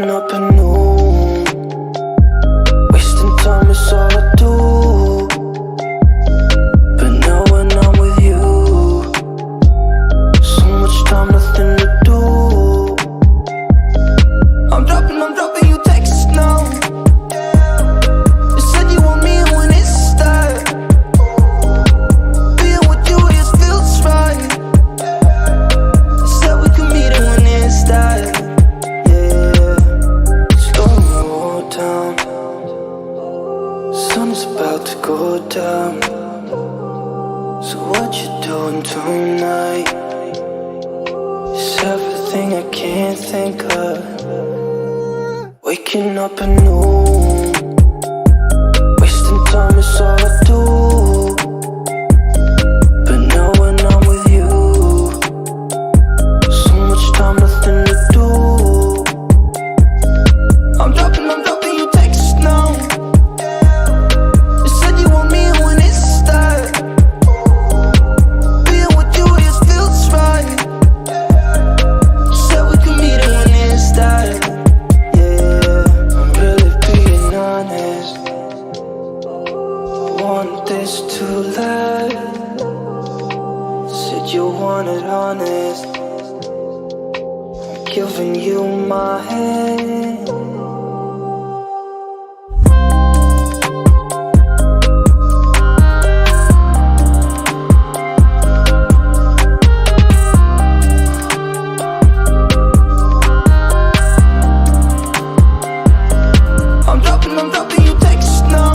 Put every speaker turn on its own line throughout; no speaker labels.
Waking up anew, wasting time is all I do. But now when I'm with you, so much time, nothing to do. I'm dropping you texts now. You said you want me when it's that. Being with you just feels right. You said we could meet it when it's that. Sun's about to go down. So what you doing tonight? It's everything I can't think of. Waking up anew, wasting time is all I do. But now when I'm with you, so much time, nothing to do. I'm dropping you texts now. Want this to last. Said you wanted honest. I'm giving you my hand. I'm dropping you texts now.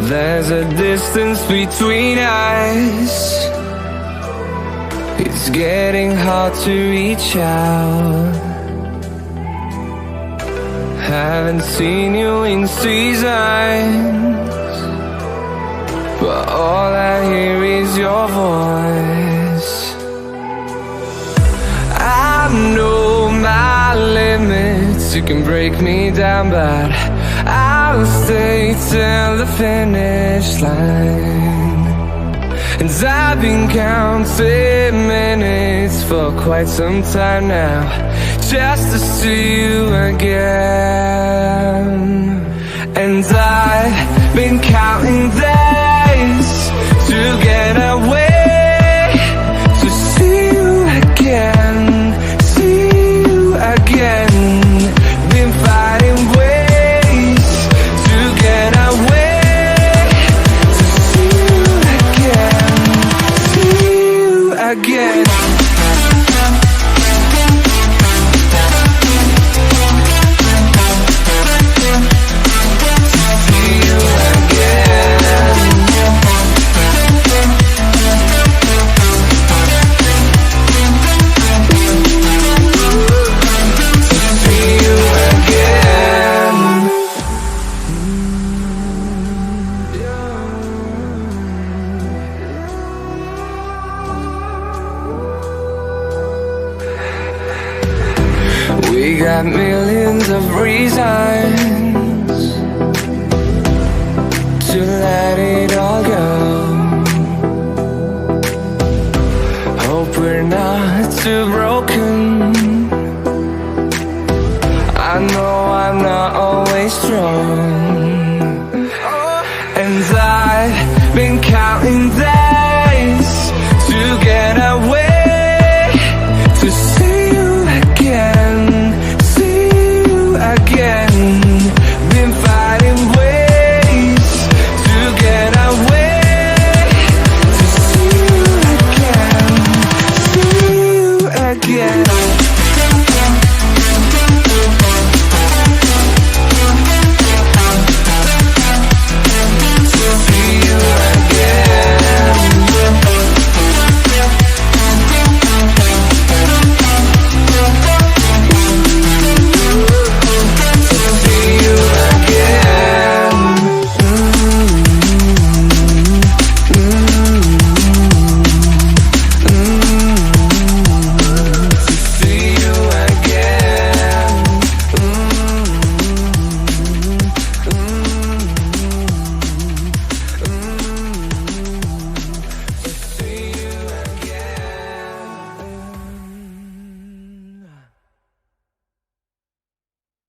There's a distance between us. It's getting hard to reach out. Haven't seen you in seasons, but all I hear is your voice. I know my limits, you can break me down, but I'll stay till the finish line. And I've been counting minutes for quite some time now, just to see you again. And I've been counting days to get away, to see you again, see you again. Been fighting ways to get away, to see you again, see you again. We got millions of reasons to let it all go. Hope we're not too broken. I know I'm not always strong, and I've been counting